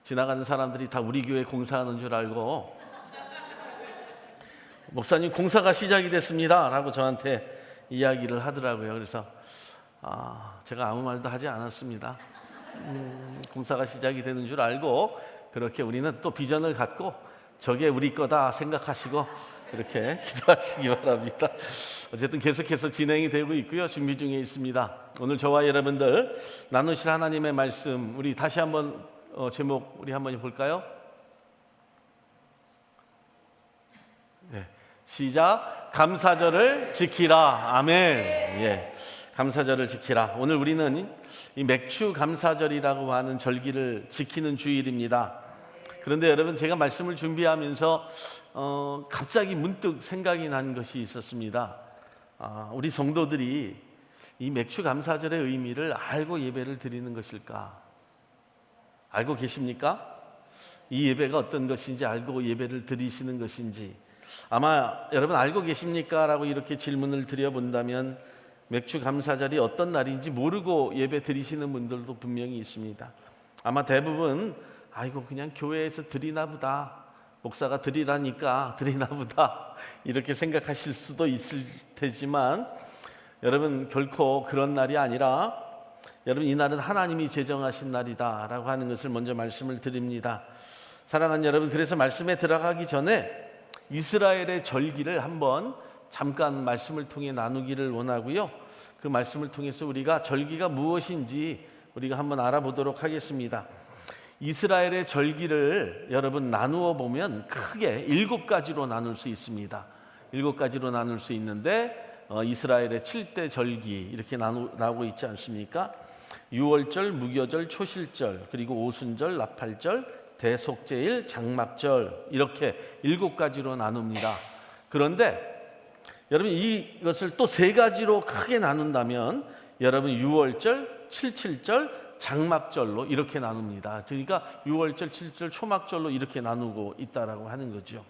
지나가는 사람들이 다 우리 교회 공사하는 줄 알고 목사님 공사가 시작이 됐습니다 라고 저한테 이야기를 하더라고요. 그래서 제가 아무 말도 하지 않았습니다. 공사가 시작이 되는 줄 알고 그렇게 우리는 또 비전을 갖고 저게 우리 거다 생각하시고 그렇게 기도하시기 바랍니다. 어쨌든 계속해서 진행이 되고 있고요. 준비 중에 있습니다. 오늘 저와 여러분들 나누실 하나님의 말씀, 우리 다시 한번 제목 우리 한번 볼까요? 네. 시작. 감사절을 지키라. 아멘. 예. 감사절을 지키라. 오늘 우리는 이 맥주 감사절이라고 하는 절기를 지키는 주일입니다. 그런데 여러분, 제가 말씀을 준비하면서 갑자기 문득 생각이 난 것이 있었습니다. 우리 성도들이 이 맥주 감사절의 의미를 알고 예배를 드리는 것일까? 알고 계십니까? 이 예배가 어떤 것인지 알고 예배를 드리시는 것인지. 아마 여러분 알고 계십니까? 라고 이렇게 질문을 드려본다면 맥주 감사절이 어떤 날인지 모르고 예배 드리시는 분들도 분명히 있습니다. 아마 대부분 아이고 그냥 교회에서 드리나 보다, 목사가 드리라니까 드리나 보다 이렇게 생각하실 수도 있을 테지만 여러분, 결코 그런 날이 아니라 여러분, 이 날은 하나님이 제정하신 날이다 라고 하는 것을 먼저 말씀을 드립니다. 사랑하는 여러분, 그래서 말씀에 들어가기 전에 이스라엘의 절기를 한번 잠깐 말씀을 통해 나누기를 원하고요. 그 말씀을 통해서 우리가 절기가 무엇인지 우리가 한번 알아보도록 하겠습니다. 이스라엘의 절기를 여러분 나누어 보면 크게 7가지로 나눌 수 있습니다. 7가지로 나눌 수 있는데 이스라엘의 7대 절기 이렇게 나오고 있지 않습니까? 유월절, 무교절, 초실절, 그리고 오순절, 나팔절, 대속제일, 장막절 이렇게 7가지로 나눕니다. 그런데 여러분, 이것을 또 3가지로 크게 나눈다면 여러분 유월절, 칠칠절, 장막절로 이렇게 나눕니다. 그러니까 유월절, 칠칠절, 초막절로 이렇게 나누고 있다라고 하는 거죠.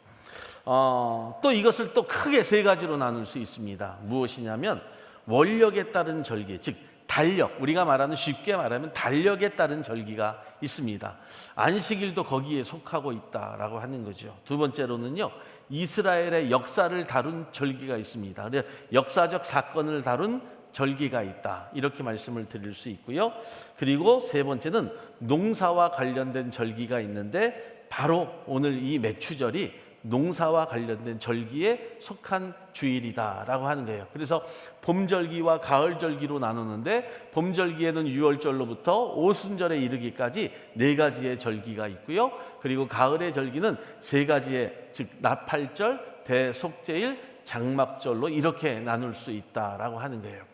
또 이것을 또 크게 3가지로 나눌 수 있습니다. 무엇이냐면 월력에 따른 절기, 즉 달력, 우리가 말하는 쉽게 말하면 달력에 따른 절기가 있습니다. 안식일도 거기에 속하고 있다라고 하는 거죠. 두 번째로는요, 이스라엘의 역사를 다룬 절기가 있습니다. 그래서 역사적 사건을 다룬 절기가 있다, 이렇게 말씀을 드릴 수 있고요. 그리고 세 번째는 농사와 관련된 절기가 있는데 바로 오늘 이 맥추절이 농사와 관련된 절기에 속한 주일이다라고 하는 거예요. 그래서 봄절기와 가을절기로 나누는데 봄절기에는 유월절로부터 오순절에 이르기까지 4가지의 절기가 있고요. 그리고 가을의 절기는 3가지의, 즉 나팔절, 대속제일, 장막절로 이렇게 나눌 수 있다라고 하는 거예요.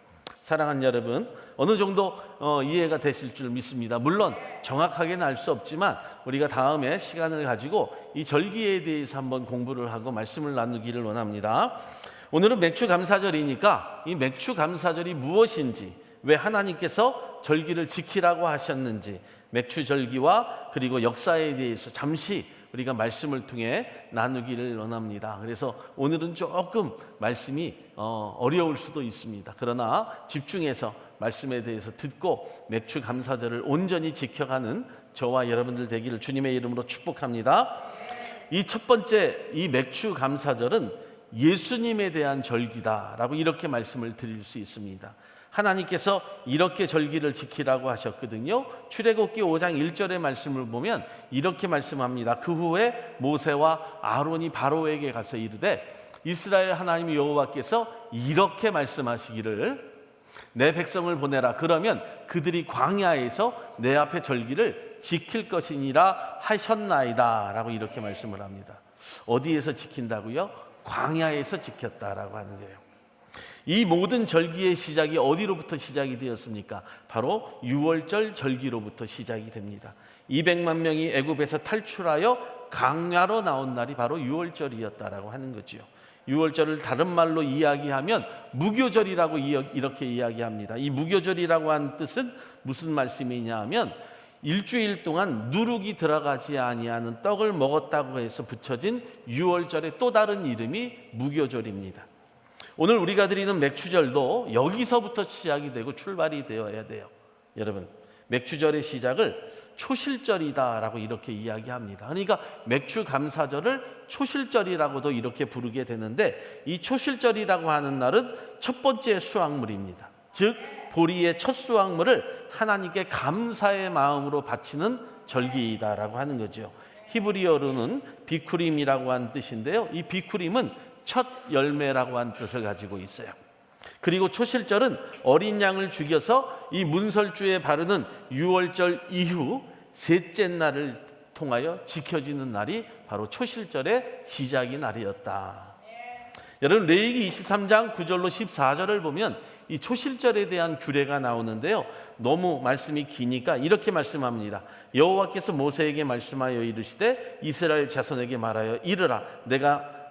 사랑하는 여러분, 어느 정도 이해가 되실 줄 믿습니다. 물론 정확하게는 알 수 없지만 우리가 다음에 시간을 가지고 이 절기에 대해서 한번 공부를 하고 말씀을 나누기를 원합니다. 오늘은 맥주 감사절이니까 이 맥주 감사절이 무엇인지, 왜 하나님께서 절기를 지키라고 하셨는지, 맥주 절기와 그리고 역사에 대해서 잠시 우리가 말씀을 통해 나누기를 원합니다. 그래서 오늘은 조금 말씀이 어려울 수도 있습니다. 그러나 집중해서 말씀에 대해서 듣고 맥주 감사절을 온전히 지켜가는 저와 여러분들 되기를 주님의 이름으로 축복합니다. 이 첫 번째, 이 맥주 감사절은 예수님에 대한 절기다라고 이렇게 말씀을 드릴 수 있습니다. 하나님께서 이렇게 절기를 지키라고 하셨거든요. 출애굽기 5장 1절의 말씀을 보면 이렇게 말씀합니다. 그 후에 모세와 아론이 바로에게 가서 이르되 이스라엘 하나님 여호와께서 이렇게 말씀하시기를 내 백성을 보내라. 그러면 그들이 광야에서 내 앞에 절기를 지킬 것이니라 하셨나이다 라고 이렇게 말씀을 합니다. 어디에서 지킨다고요? 광야에서 지켰다라고 하는 거예요. 이 모든 절기의 시작이 어디로부터 시작이 되었습니까? 바로 유월절 절기로부터 시작이 됩니다. 200만 명이 애굽에서 탈출하여 광야로 나온 날이 바로 유월절이었다라고 하는 거죠. 유월절을 다른 말로 이야기하면 무교절이라고 이렇게 이야기합니다. 이 무교절이라고 한 뜻은 무슨 말씀이냐 하면 일주일 동안 누룩이 들어가지 아니하는 떡을 먹었다고 해서 붙여진 유월절의 또 다른 이름이 무교절입니다. 오늘 우리가 드리는 맥추절도 여기서부터 시작이 되고 출발이 되어야 돼요. 여러분, 맥추절의 시작을 초실절이다라고 이렇게 이야기합니다. 그러니까 맥주 감사절을 초실절이라고도 이렇게 부르게 되는데, 이 초실절이라고 하는 날은 첫 번째 수확물입니다. 즉 보리의 첫 수확물을 하나님께 감사의 마음으로 바치는 절기이다라고 하는 거죠. 히브리어로는 비쿠림이라고 하는 뜻인데요, 이 비쿠림은 첫 열매라고 하는 뜻을 가지고 있어요. 그리고 초실절은 어린 양을 죽여서 이 문설주에 바르는 유월절 이후 셋째 날을 통하여 지켜지는 날이 바로 초실절의 시작이 날이었다. 여러분, 레위기 23장 9절로 14절을 보면 이 초실절에 대한 규례가 나오는데요, 너무 말씀이 기니까 이렇게 말씀합니다. 여호와께서 모세에게 말씀하여 이르시되 이스라엘 자손에게 말하여 이르라,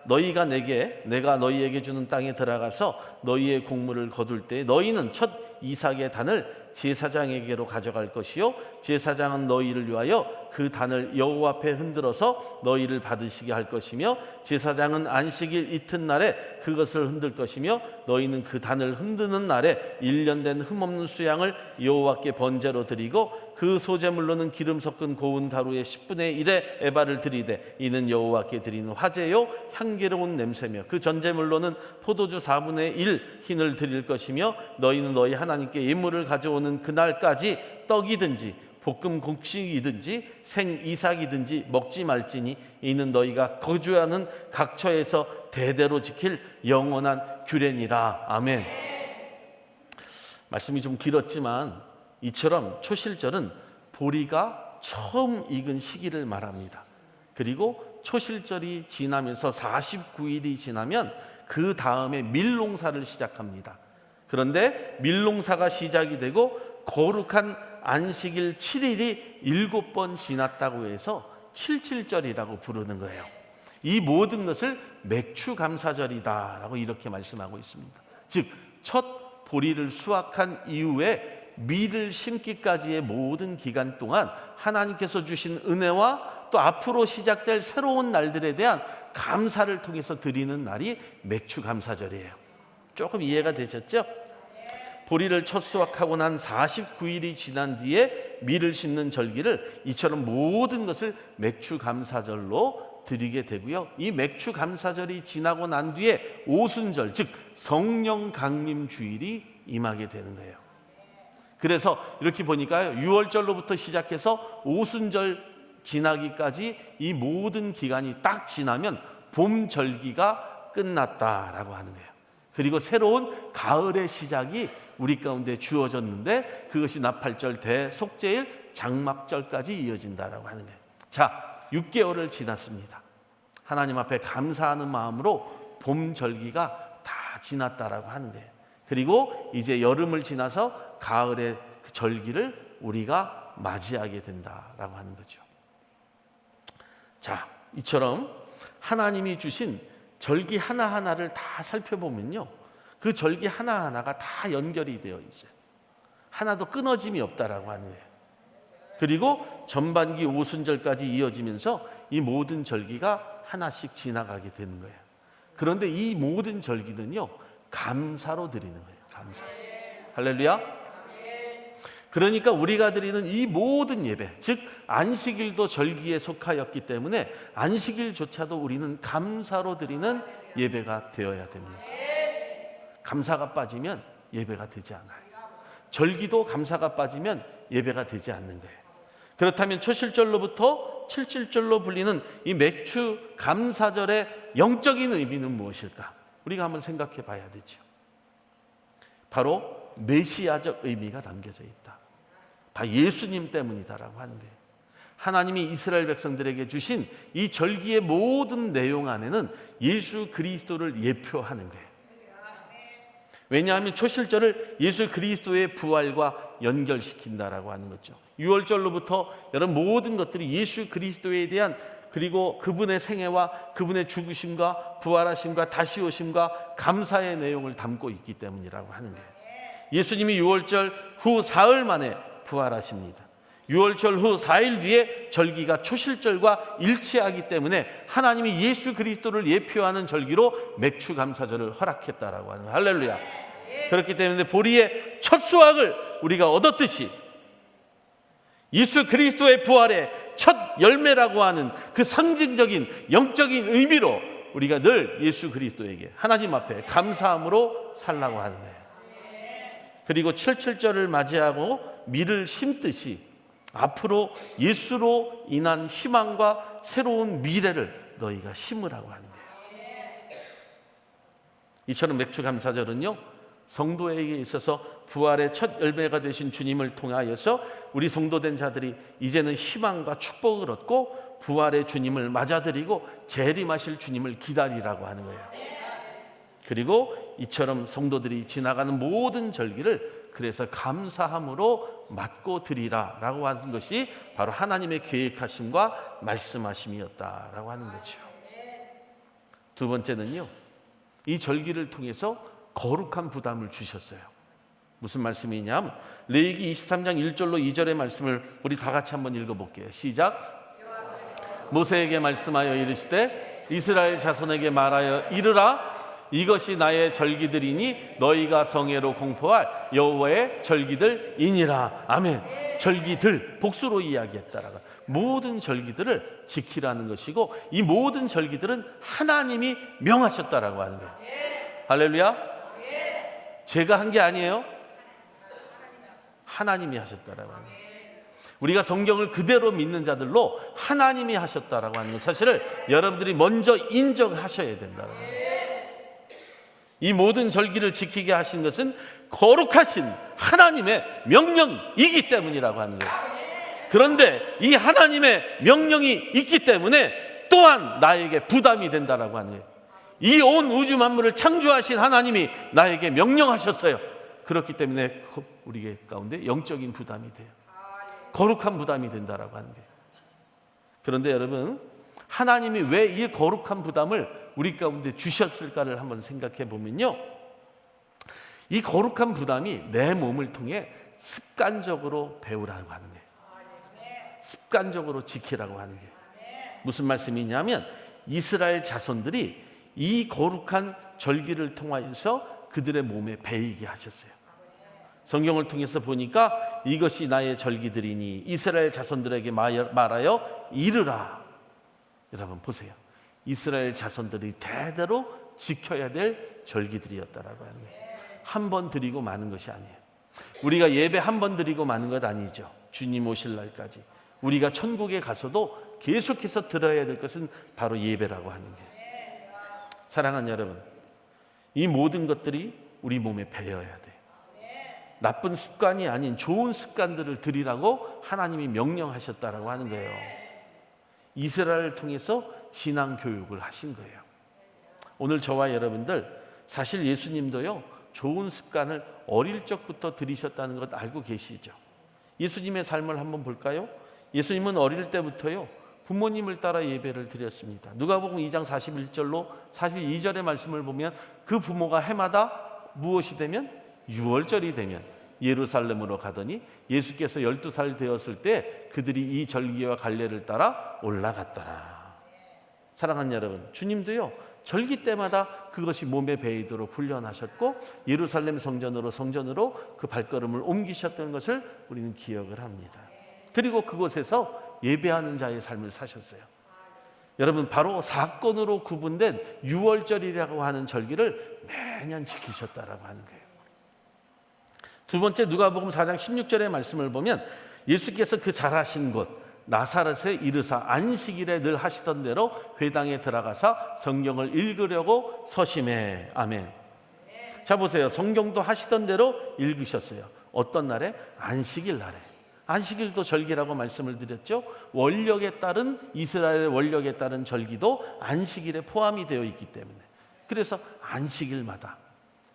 너희가 내가 너희에게 주는 땅에 들어가서 너희의 곡물을 거둘 때 너희는 첫 이삭의 단을 제사장에게로 가져갈 것이요, 제사장은 너희를 위하여 그 단을 여호와 앞에 흔들어서 너희를 받으시게 할 것이며, 제사장은 안식일 이튿날에 그것을 흔들 것이며, 너희는 그 단을 흔드는 날에 1년 된 흠없는 수양을 여호와께 번제로 드리고, 그 소제물로는 기름 섞은 고운 가루의 10분의 1의 에바를 드리되 이는 여호와께 드리는 화제요 향기로운 냄새며, 그 전제물로는 포도주 4분의 1 흰을 드릴 것이며, 너희는 너희 하나님께 예물을 가져오는 그날까지 떡이든지 볶음 곡식이든지 생 이삭이든지 먹지 말지니 이는 너희가 거주하는 각처에서 대대로 지킬 영원한 규례니라. 아멘. 말씀이 좀 길었지만 이처럼 초실절은 보리가 처음 익은 시기를 말합니다. 그리고 초실절이 지나면서 49일이 지나면 그 다음에 밀농사를 시작합니다. 그런데 밀농사가 시작이 되고 거룩한 안식일 7일이 7번 지났다고 해서 77절이라고 부르는 거예요. 이 모든 것을 맥추감사절이다라고 이렇게 말씀하고 있습니다. 즉 첫 보리를 수확한 이후에 밀을 심기까지의 모든 기간 동안 하나님께서 주신 은혜와 또 앞으로 시작될 새로운 날들에 대한 감사를 통해서 드리는 날이 맥추감사절이에요. 조금 이해가 되셨죠? 보리를 첫 수확하고 난 49일이 지난 뒤에 밀을 심는 절기를 이처럼 모든 것을 맥추감사절로 드리게 되고요, 이 맥추감사절이 지나고 난 뒤에 오순절, 즉 성령 강림 주일이 임하게 되는 거예요. 그래서 이렇게 보니까요, 6월절로부터 시작해서 오순절 지나기까지 이 모든 기간이 딱 지나면 봄 절기가 끝났다라고 하는 거예요. 그리고 새로운 가을의 시작이 우리 가운데 주어졌는데, 그것이 나팔절, 대속죄일, 장막절까지 이어진다라고 하는 거예요. 자, 6개월을 지났습니다. 하나님 앞에 감사하는 마음으로 봄 절기가 다 지났다라고 하는 거예요. 그리고 이제 여름을 지나서 가을의 그 절기를 우리가 맞이하게 된다라고 하는 거죠. 자, 이처럼 하나님이 주신 절기 하나하나를 다 살펴보면요, 그 절기 하나하나가 다 연결이 되어 있어요. 하나도 끊어짐이 없다라고 하는 거예요. 그리고 전반기 오순절까지 이어지면서 이 모든 절기가 하나씩 지나가게 되는 거예요. 그런데 이 모든 절기는요, 감사로 드리는 거예요. 감사. 할렐루야. 그러니까 우리가 드리는 이 모든 예배, 즉 안식일도 절기에 속하였기 때문에 안식일조차도 우리는 감사로 드리는 예배가 되어야 됩니다. 감사가 빠지면 예배가 되지 않아요. 절기도 감사가 빠지면 예배가 되지 않는 거예요. 그렇다면 초실절로부터 칠칠절로 불리는 이 맥추 감사절의 영적인 의미는 무엇일까? 우리가 한번 생각해 봐야 되죠. 바로 메시아적 의미가 담겨져 있다. 다 예수님 때문이다라고 하는 거예요. 하나님이 이스라엘 백성들에게 주신 이 절기의 모든 내용 안에는 예수 그리스도를 예표하는 거예요. 왜냐하면 초실절을 예수 그리스도의 부활과 연결시킨다라고 하는 거죠. 6월절로부터 여러분 모든 것들이 예수 그리스도에 대한, 그리고 그분의 생애와 그분의 죽으심과 부활하심과 다시 오심과 감사의 내용을 담고 있기 때문이라고 하는 거예요. 예수님이 6월절 후 사흘 만에 부활하십니다. 6월절 후 4일 뒤에 절기가 초실절과 일치하기 때문에 하나님이 예수 그리스도를 예표하는 절기로 맥추감사절을 허락했다라고 하는 거예요. 할렐루야. 그렇기 때문에 보리의 첫 수확을 우리가 얻었듯이 예수 그리스도의 부활의 첫 열매라고 하는 그 상징적인 영적인 의미로 우리가 늘 예수 그리스도에게 하나님 앞에 감사함으로 살라고 하는 거예요. 그리고 77절을 맞이하고 밀을 심듯이 앞으로 예수로 인한 희망과 새로운 미래를 너희가 심으라고 하는 거예요. 이처럼 맥주 감사절은요, 성도에게 있어서 부활의 첫 열매가 되신 주님을 통하여서 우리 성도된 자들이 이제는 희망과 축복을 얻고 부활의 주님을 맞아들이고 재림하실 주님을 기다리라고 하는 거예요. 그리고 이처럼 성도들이 지나가는 모든 절기를 그래서 감사함으로 맞고 드리라라고 하는 것이 바로 하나님의 계획하심과 말씀하심이었다라고 하는 거죠. 두 번째는요, 이 절기를 통해서 거룩한 부담을 주셨어요. 무슨 말씀이냐면 레위기 23장 1절로 2절의 말씀을 우리 다 같이 한번 읽어볼게요. 시작. 모세에게 말씀하여 이르시되 이스라엘 자손에게 말하여 이르라. 이것이 나의 절기들이니 너희가 성회로 공포할 여호와의 절기들이니라. 아멘. 절기들, 복수로 이야기했다라고. 모든 절기들을 지키라는 것이고 이 모든 절기들은 하나님이 명하셨다라고 하는 거예요. 할렐루야. 제가 한 게 아니에요. 하나님이 하셨다라고 하는 거예요. 우리가 성경을 그대로 믿는 자들로 하나님이 하셨다라고 하는 사실을 여러분들이 먼저 인정하셔야 된다라고 해요. 이 모든 절기를 지키게 하신 것은 거룩하신 하나님의 명령이기 때문이라고 하는 거예요. 그런데 이 하나님의 명령이 있기 때문에 또한 나에게 부담이 된다라고 하는 거예요. 이 온 우주 만물을 창조하신 하나님이 나에게 명령하셨어요. 그렇기 때문에 우리 가운데 영적인 부담이 돼요. 거룩한 부담이 된다라고 하는 거예요. 그런데 여러분, 하나님이 왜 이 거룩한 부담을 우리 가운데 주셨을까를 한번 생각해 보면요, 이 거룩한 부담이 내 몸을 통해 습관적으로 배우라고 하는 거예요. 습관적으로 지키라고 하는 거예요. 무슨 말씀이냐면 이스라엘 자손들이 이 거룩한 절기를 통하여서 그들의 몸에 배이게 하셨어요. 성경을 통해서 보니까 이것이 나의 절기들이니 이스라엘 자손들에게 말하여 이르라. 여러분 보세요. 이스라엘 자손들이 대대로 지켜야 될 절기들이었다라고 하는 거예요. 한 번 드리고 마는 것이 아니에요. 우리가 예배 한 번 드리고 마는 것 아니죠. 주님 오실 날까지 우리가 천국에 가서도 계속해서 들어야 될 것은 바로 예배라고 하는 거예요. 사랑하는 여러분, 이 모든 것들이 우리 몸에 배어야 돼요. 나쁜 습관이 아닌 좋은 습관들을 들이라고 하나님이 명령하셨다라고 하는 거예요. 이스라엘을 통해서 신앙 교육을 하신 거예요. 오늘 저와 여러분들 사실 예수님도요, 좋은 습관을 어릴 적부터 들이셨다는 것 알고 계시죠? 예수님의 삶을 한번 볼까요? 예수님은 어릴 때부터요, 부모님을 따라 예배를 드렸습니다. 누가복음 2장 41절로 42절의 말씀을 보면 그 부모가 해마다 무엇이 되면 유월절이 되면 예루살렘으로 가더니 예수께서 12살 되었을 때 그들이 이 절기와 갈례를 따라 올라갔더라. 사랑하는 여러분, 주님도요 절기 때마다 그것이 몸에 배이도록 훈련하셨고 예루살렘 성전으로 그 발걸음을 옮기셨던 것을 우리는 기억을 합니다. 그리고 그곳에서 예배하는 자의 삶을 사셨어요. 여러분, 바로 사건으로 구분된 유월절이라고 하는 절기를 매년 지키셨다라고 하는 거예요. 두 번째, 누가복음 4장 16절의 말씀을 보면 예수께서 그 자라신 곳 나사렛에 이르사 안식일에 늘 하시던 대로 회당에 들어가서 성경을 읽으려고 서심해. 아멘. 자 보세요. 성경도 하시던 대로 읽으셨어요. 어떤 날에? 안식일 날에. 안식일도 절기라고 말씀을 드렸죠. 원력에 따른 이스라엘의 원력에 따른 절기도 안식일에 포함이 되어 있기 때문에 그래서 안식일마다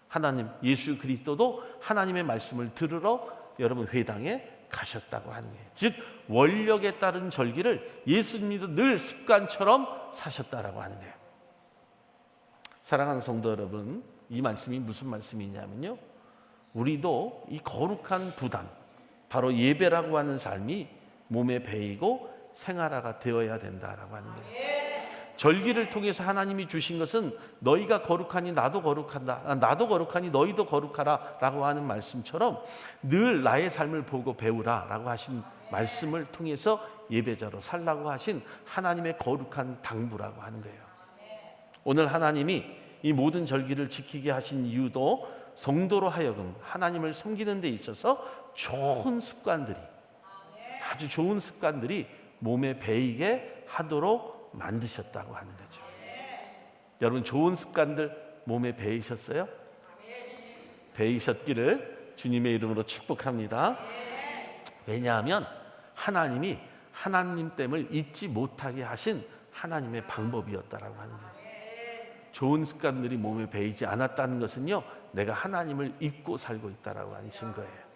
하나님 예수 그리스도도 하나님의 말씀을 들으러 여러분 회당에 가셨다고 하는 거예요. 즉 원력에 따른 절기를 예수님도 늘 습관처럼 사셨다라고 하는 거예요. 사랑하는 성도 여러분, 이 말씀이 무슨 말씀이냐면요, 우리도 이 거룩한 부담, 바로 예배라고 하는 삶이 몸에 배이고 생활화가 되어야 된다라고 하는 거예요. 절기를 통해서 하나님이 주신 것은 너희가 거룩하니 나도 거룩한다, 나도 거룩하니 너희도 거룩하라 라고 하는 말씀처럼 늘 나의 삶을 보고 배우라 라고 하신 말씀을 통해서 예배자로 살라고 하신 하나님의 거룩한 당부라고 하는 거예요. 오늘 하나님이 이 모든 절기를 지키게 하신 이유도 성도로 하여금 하나님을 섬기는 데 있어서 좋은 습관들이, 아주 좋은 습관들이 몸에 배이게 하도록 만드셨다고 하는 거죠. 여러분, 좋은 습관들 몸에 배이셨어요? 배이셨기를 주님의 이름으로 축복합니다. 왜냐하면 하나님이 하나님됨을 잊지 못하게 하신 하나님의 방법이었다라고 하는 거예요. 좋은 습관들이 몸에 배이지 않았다는 것은요, 내가 하나님을 잊고 살고 있다라고 하는 증거예요.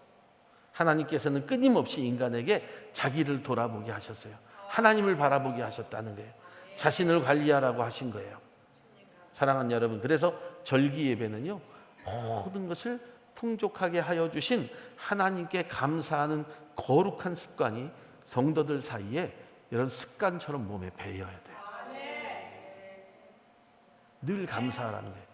하나님께서는 끊임없이 인간에게 자기를 돌아보게 하셨어요. 하나님을 바라보게 하셨다는 거예요. 자신을 관리하라고 하신 거예요. 사랑하는 여러분, 그래서 절기 예배는요, 모든 것을 풍족하게 하여 주신 하나님께 감사하는 거룩한 습관이 성도들 사이에 이런 습관처럼 몸에 배어야 돼요. 늘 감사하라는 거예요.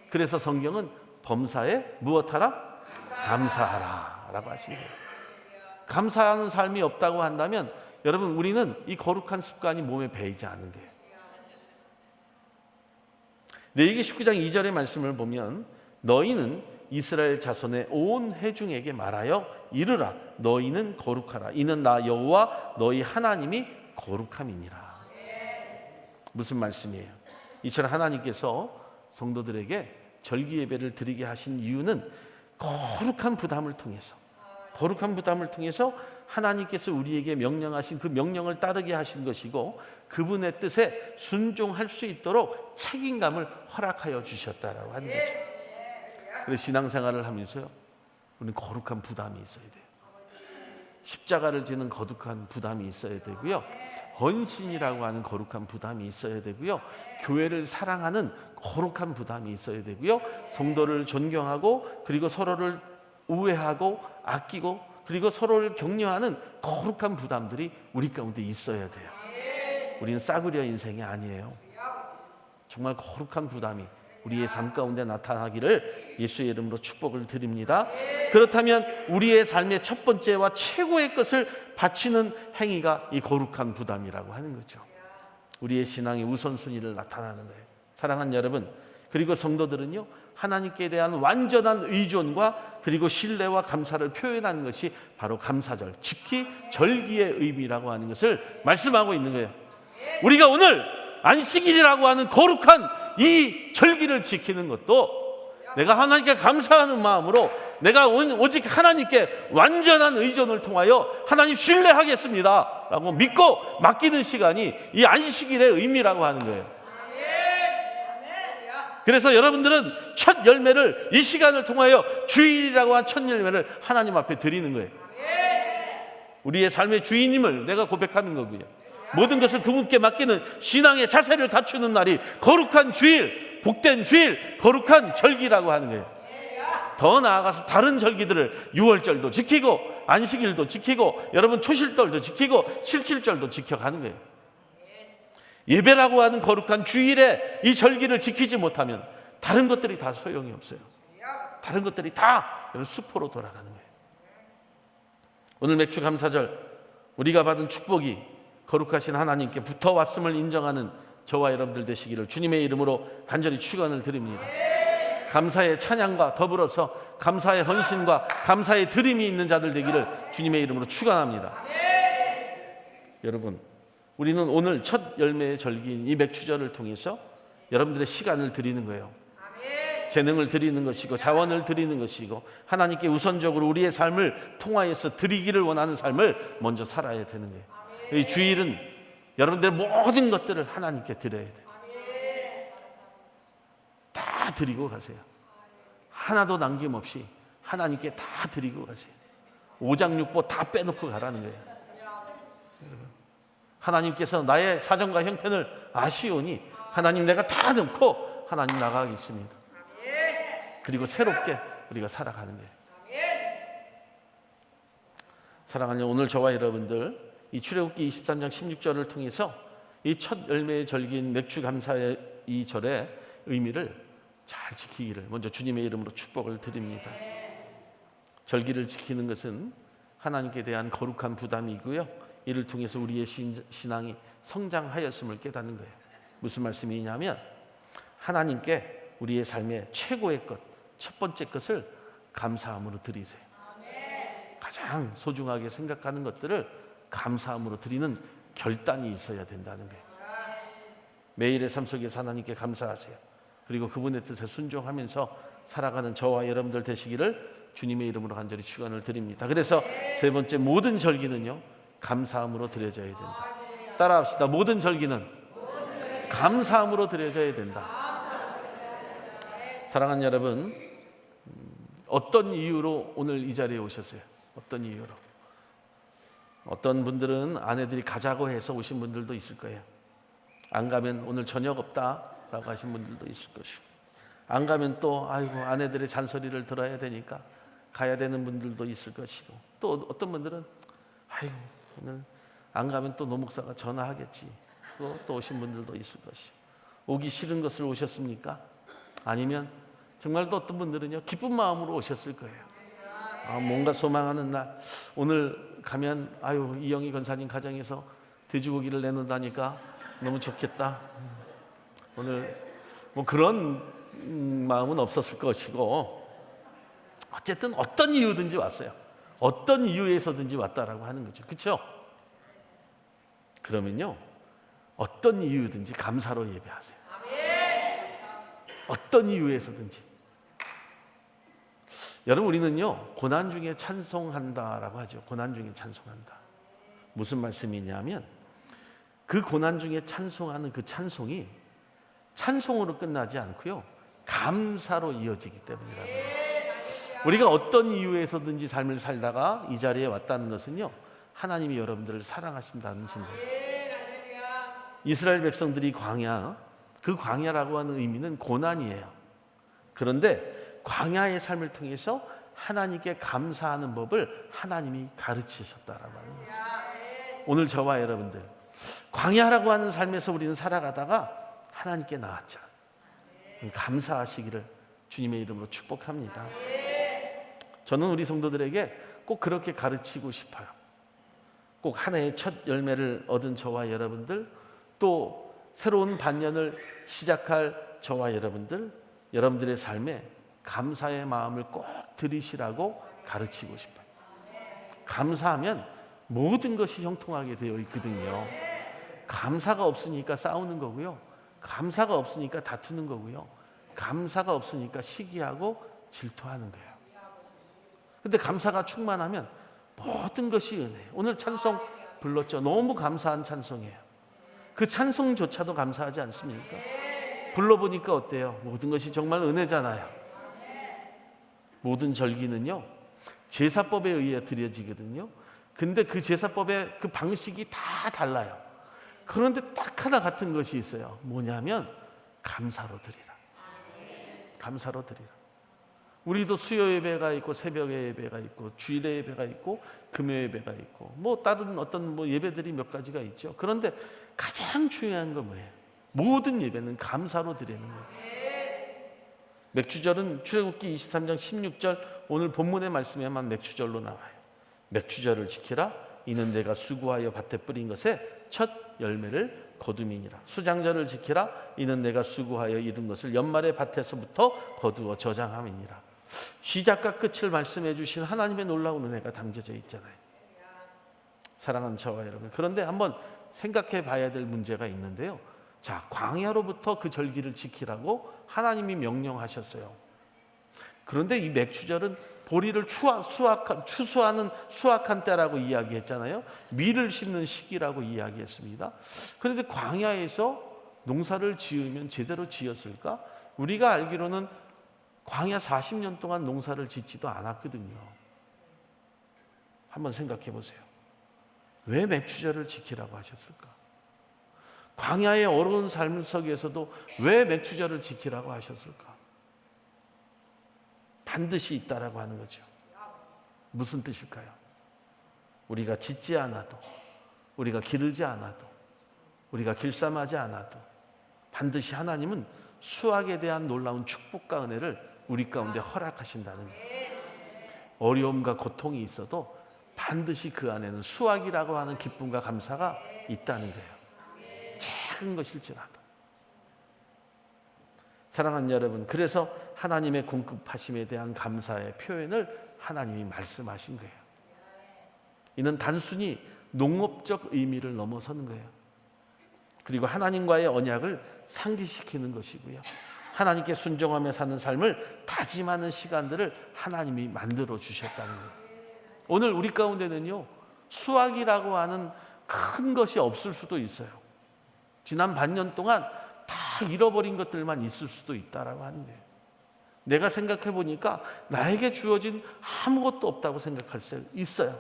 그래서 성경은 범사에 무엇하라? 감사하라 라고 하시는 거예요. 감사하는 삶이 없다고 한다면 여러분, 우리는 이 거룩한 습관이 몸에 배이지 않는 거예요. 레위기 19장 2절의 말씀을 보면 너희는 이스라엘 자손의 온 회중에게 말하여 이르라 너희는 거룩하라 이는 나 여호와 너희 하나님이 거룩함이니라. 무슨 말씀이에요? 이처럼 하나님께서 성도들에게 절기 예배를 드리게 하신 이유는 거룩한 부담을 통해서 하나님께서 우리에게 명령하신 그 명령을 따르게 하신 것이고 그분의 뜻에 순종할 수 있도록 책임감을 허락하여 주셨다라고 하는 거죠. 그래서 신앙생활을 하면서요, 우리는 거룩한 부담이 있어야 돼요. 십자가를 지는 거룩한 부담이 있어야 되고요, 헌신이라고 하는 거룩한 부담이 있어야 되고요, 교회를 사랑하는 거룩한 부담이 있어야 되고요, 성도를 존경하고 그리고 서로를 우애하고 아끼고 그리고 서로를 격려하는 거룩한 부담들이 우리 가운데 있어야 돼요. 우리는 싸구려 인생이 아니에요. 정말 거룩한 부담이 우리의 삶 가운데 나타나기를 예수의 이름으로 축복을 드립니다. 그렇다면 우리의 삶의 첫 번째와 최고의 것을 바치는 행위가 이 거룩한 부담이라고 하는 거죠. 우리의 신앙의 우선순위를 나타나는 거예요. 사랑하는 여러분, 그리고 성도들은요, 하나님께 대한 완전한 의존과 그리고 신뢰와 감사를 표현하는 것이 바로 감사절, 즉히 절기의 의미라고 하는 것을 말씀하고 있는 거예요. 우리가 오늘 안식일이라고 하는 거룩한 이 절기를 지키는 것도 내가 하나님께 감사하는 마음으로 내가 오직 하나님께 완전한 의존을 통하여 하나님 신뢰하겠습니다 라고 믿고 맡기는 시간이 이 안식일의 의미라고 하는 거예요. 그래서 여러분들은 첫 열매를 이 시간을 통하여 주일이라고 한 첫 열매를 하나님 앞에 드리는 거예요. 우리의 삶의 주인님을 내가 고백하는 거고요, 모든 것을 그분께 맡기는 신앙의 자세를 갖추는 날이 거룩한 주일, 복된 주일, 거룩한 절기라고 하는 거예요. 더 나아가서 다른 절기들을 유월절도 지키고 안식일도 지키고 여러분 초실절도 지키고 칠칠절도 지켜가는 거예요. 예배라고 하는 거룩한 주일에 이 절기를 지키지 못하면 다른 것들이 다 소용이 없어요. 다른 것들이 다 수포로 돌아가는 거예요. 오늘 맥주 감사절 우리가 받은 축복이 거룩하신 하나님께 붙어왔음을 인정하는 저와 여러분들 되시기를 주님의 이름으로 간절히 축원을 드립니다. 감사의 찬양과 더불어서 감사의 헌신과 감사의 드림이 있는 자들 되기를 주님의 이름으로 축원합니다. 여러분, 우리는 오늘 첫 열매의 절기인 이 맥주절을 통해서 여러분들의 시간을 드리는 거예요. 재능을 드리는 것이고 자원을 드리는 것이고 하나님께 우선적으로 우리의 삶을 통하여서 드리기를 원하는 삶을 먼저 살아야 되는 거예요. 이 주일은 여러분들의 모든 것들을 하나님께 드려야 돼요. 다 드리고 가세요. 하나도 남김없이 하나님께 다 드리고 가세요. 오장육부 다 빼놓고 가라는 거예요. 여러분, 하나님께서 나의 사정과 형편을 아시오니 하나님 내가 다 넣고 하나님 나가겠습니다. 그리고 새롭게 우리가 살아가는 거예요. 사랑하는 오늘 저와 여러분들 이 출애굽기 23장 16절을 통해서 이 첫 열매의 절기인 맥주 감사의 이 절의 의미를 잘 지키기를 먼저 주님의 이름으로 축복을 드립니다. 절기를 지키는 것은 하나님께 대한 거룩한 부담이고요, 이를 통해서 우리의 신앙이 성장하였음을 깨닫는 거예요. 무슨 말씀이냐면 하나님께 우리의 삶의 최고의 것, 첫 번째 것을 감사함으로 드리세요. 가장 소중하게 생각하는 것들을 감사함으로 드리는 결단이 있어야 된다는 거예요. 매일의 삶 속에서 하나님께 감사하세요. 그리고 그분의 뜻에 순종하면서 살아가는 저와 여러분들 되시기를 주님의 이름으로 간절히 축원을 드립니다. 그래서 세 번째, 모든 절기는요 감사함으로 드려져야 된다. 따라합시다. 모든 절기는 감사함으로 드려져야 된다. 사랑하는 여러분, 어떤 이유로 오늘 이 자리에 오셨어요? 어떤 이유로? 어떤 분들은 아내들이 가자고 해서 오신 분들도 있을 거예요. 안 가면 오늘 저녁 없다라고 하신 분들도 있을 것이고, 안 가면 또 아이고 아내들의 잔소리를 들어야 되니까 가야 되는 분들도 있을 것이고, 또 어떤 분들은 아이고 오늘 안 가면 또 노 목사가 전화하겠지, 또 오신 분들도 있을 것이고, 오기 싫은 것을 오셨습니까? 아니면 정말 또 어떤 분들은요 기쁜 마음으로 오셨을 거예요. 뭔가 소망하는 날, 오늘 가면 아유 이영희 권사님 가정에서 돼지고기를 내놓는다니까 너무 좋겠다. 오늘 뭐 그런 마음은 없었을 것이고, 어쨌든 어떤 이유든지 왔어요. 어떤 이유에서든지 왔다라고 하는 거죠. 그렇죠? 그러면요 어떤 이유든지 감사로 예배하세요. 어떤 이유에서든지. 여러분, 우리는요 고난 중에 찬송한다라고 하죠. 고난 중에 찬송한다. 무슨 말씀이냐면 그 고난 중에 찬송하는 그 찬송이 찬송으로 끝나지 않고요 감사로 이어지기 때문이라고요. 우리가 어떤 이유에서든지 삶을 살다가 이 자리에 왔다는 것은요 하나님이 여러분들을 사랑하신다는 증거예요. 이스라엘 백성들이 그 광야라고 하는 의미는 고난이에요. 그런데 광야의 삶을 통해서 하나님께 감사하는 법을 하나님이 가르치셨다라고 하는 거죠. 오늘 저와 여러분들 광야라고 하는 삶에서 우리는 살아가다가 하나님께 나왔죠. 감사하시기를 주님의 이름으로 축복합니다. 저는 우리 성도들에게 꼭 그렇게 가르치고 싶어요. 꼭 한 해의 첫 열매를 얻은 저와 여러분들, 또 새로운 반년을 시작할 저와 여러분들, 여러분들의 삶에 감사의 마음을 꼭 들이시라고 가르치고 싶어요. 감사하면 모든 것이 형통하게 되어 있거든요. 감사가 없으니까 싸우는 거고요, 감사가 없으니까 다투는 거고요, 감사가 없으니까 시기하고 질투하는 거예요. 근데 감사가 충만하면 모든 것이 은혜예요. 오늘 찬송 불렀죠. 너무 감사한 찬송이에요. 그 찬송조차도 감사하지 않습니까? 불러보니까 어때요? 모든 것이 정말 은혜잖아요. 모든 절기는요 제사법에 의해 드려지거든요. 근데 그 제사법의 그 방식이 다 달라요. 그런데 딱 하나 같은 것이 있어요. 뭐냐면 감사로 드리라. 감사로 드리라. 우리도 수요 예배가 있고 새벽 예배가 있고 주일 예배가 있고 금요 예배가 있고 뭐 다른 어떤 뭐 예배들이 몇 가지가 있죠. 그런데 가장 중요한 건 뭐예요? 모든 예배는 감사로 드리는 거예요. 맥주절은 출애굽기 23장 16절 오늘 본문의 말씀에만 맥주절로 나와요. 맥주절을 지키라. 이는 내가 수고하여 밭에 뿌린 것에 첫 열매를 거둠이니라. 수장절을 지키라. 이는 내가 수고하여 이룬 것을 연말의 밭에서부터 거두어 저장함이니라. 시작과 끝을 말씀해 주신 하나님의 놀라운 은혜가 담겨져 있잖아요. 사랑하는 저와 여러분, 그런데 한번 생각해 봐야 될 문제가 있는데요. 자, 광야로부터 그 절기를 지키라고 하나님이 명령하셨어요. 그런데 이 맥주절은 보리를 추수하는 수확한 때라고 이야기했잖아요. 밀을 심는 시기라고 이야기했습니다. 그런데 광야에서 농사를 지으면 제대로 지었을까? 우리가 알기로는 광야 40년 동안 농사를 짓지도 않았거든요. 한번 생각해 보세요. 왜 맥주절을 지키라고 하셨을까? 광야의 어려운 삶 속에서도 왜 맥주절을 지키라고 하셨을까? 반드시 있다라고 하는 거죠. 무슨 뜻일까요? 우리가 짓지 않아도, 우리가 기르지 않아도, 우리가 길쌈하지 않아도 반드시 하나님은 수확에 대한 놀라운 축복과 은혜를 우리 가운데 허락하신다는 거예요. 어려움과 고통이 있어도 반드시 그 안에는 수확이라고 하는 기쁨과 감사가 있다는 거예요. 작은 것일지라도. 사랑하는 여러분, 그래서 하나님의 공급하심에 대한 감사의 표현을 하나님이 말씀하신 거예요. 이는 단순히 농업적 의미를 넘어서는 거예요. 그리고 하나님과의 언약을 상기시키는 것이고요. 하나님께 순종하며 사는 삶을 다짐하는 시간들을 하나님이 만들어 주셨다는 거예요. 오늘 우리 가운데는요, 수확이라고 하는 큰 것이 없을 수도 있어요. 지난 반년 동안 다 잃어버린 것들만 있을 수도 있다라고 하는 거예요. 내가 생각해 보니까 나에게 주어진 아무것도 없다고 생각할 수 있어요.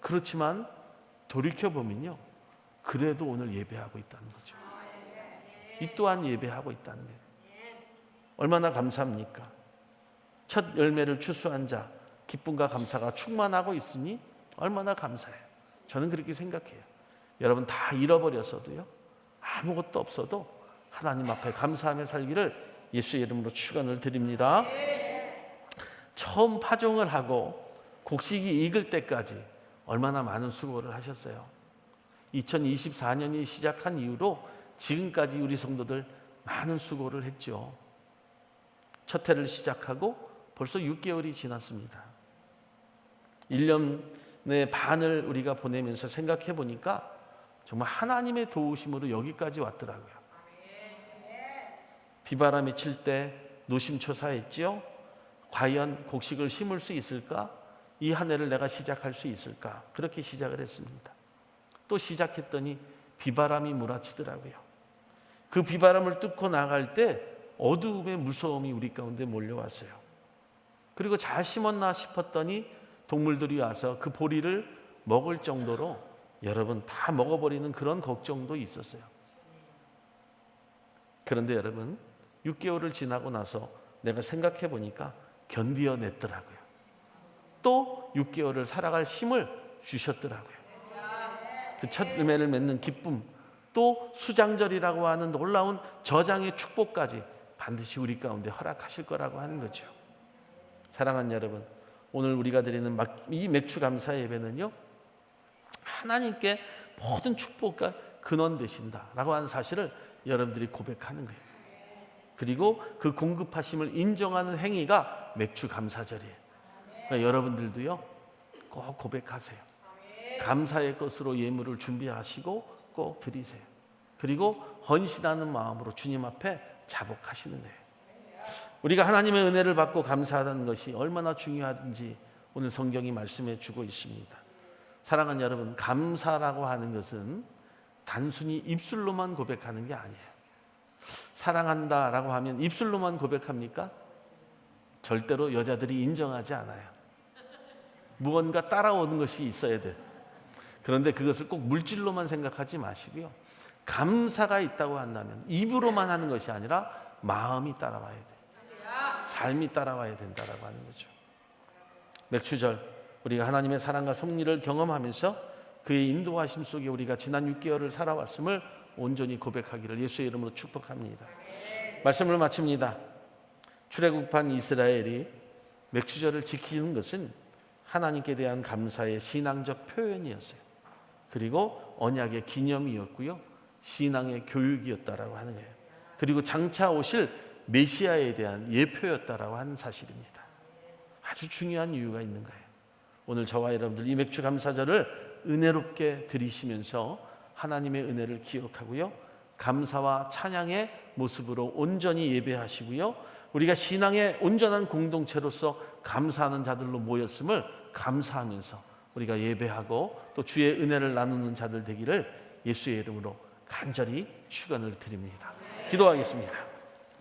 그렇지만 돌이켜 보면요, 그래도 오늘 예배하고 있다는 거죠. 이 또한 예배하고 있다는 거예요. 얼마나 감사합니까? 첫 열매를 추수한 자, 기쁨과 감사가 충만하고 있으니 얼마나 감사해요. 저는 그렇게 생각해요. 여러분 다 잃어버렸어도요, 아무것도 없어도 하나님 앞에 감사하며 살기를 예수의 이름으로 축원을 드립니다. 처음 파종을 하고 곡식이 익을 때까지 얼마나 많은 수고를 하셨어요. 2024년이 시작한 이후로 지금까지 우리 성도들 많은 수고를 했죠. 첫 해를 시작하고 벌써 6개월이 지났습니다. 1년의 반을 우리가 보내면서 생각해 보니까 정말 하나님의 도우심으로 여기까지 왔더라고요. 비바람이 칠 때 노심초사했지요. 과연 곡식을 심을 수 있을까? 이 한 해를 내가 시작할 수 있을까? 그렇게 시작을 했습니다. 또 시작했더니 비바람이 몰아치더라고요. 그 비바람을 뚫고 나갈 때 어두움의 무서움이 우리 가운데 몰려왔어요. 그리고 잘 심었나 싶었더니 동물들이 와서 그 보리를 먹을 정도로 여러분 다 먹어버리는 그런 걱정도 있었어요. 그런데 여러분 6개월을 지나고 나서 내가 생각해 보니까 견디어냈더라고요. 또 6개월을 살아갈 힘을 주셨더라고요. 그 첫 열매를 맺는 기쁨, 또 수장절이라고 하는 놀라운 저장의 축복까지 반드시 우리 가운데 허락하실 거라고 하는 거죠. 사랑하는 여러분, 오늘 우리가 드리는 이 맥주 감사 예배는요, 하나님께 모든 축복과 근원 되신다라고 하는 사실을 여러분들이 고백하는 거예요. 그리고 그 공급하심을 인정하는 행위가 맥주 감사절이에요. 그러니까 여러분들도요, 꼭 고백하세요. 감사의 것으로 예물을 준비하시고 꼭 드리세요. 그리고 헌신하는 마음으로 주님 앞에 자복하시는 거예요. 우리가 하나님의 은혜를 받고 감사하는 것이 얼마나 중요한지 오늘 성경이 말씀해 주고 있습니다. 사랑하는 여러분, 감사라고 하는 것은 단순히 입술로만 고백하는 게 아니에요. 사랑한다라고 하면 입술로만 고백합니까? 절대로 여자들이 인정하지 않아요. 무언가 따라오는 것이 있어야 돼요. 그런데 그것을 꼭 물질로만 생각하지 마시고요. 감사가 있다고 한다면 입으로만 하는 것이 아니라 마음이 따라와야 돼요. 삶이 따라와야 된다라고 하는 거죠. 맥주절, 우리가 하나님의 사랑과 섭리를 경험하면서 그의 인도하심 속에 우리가 지난 6개월을 살아왔음을 온전히 고백하기를 예수의 이름으로 축복합니다. 말씀을 마칩니다. 출애굽한 이스라엘이 맥주절을 지키는 것은 하나님께 대한 감사의 신앙적 표현이었어요. 그리고 언약의 기념이었고요, 신앙의 교육이었다라고 하는 거예요. 그리고 장차 오실 메시아에 대한 예표였다라고 하는 사실입니다. 아주 중요한 이유가 있는 거예요. 오늘 저와 여러분들 이 맥주 감사절을 은혜롭게 드리시면서 하나님의 은혜를 기억하고요, 감사와 찬양의 모습으로 온전히 예배하시고요, 우리가 신앙의 온전한 공동체로서 감사하는 자들로 모였음을 감사하면서 우리가 예배하고 또 주의 은혜를 나누는 자들 되기를 예수의 이름으로 간절히 축원을 드립니다. 기도하겠습니다.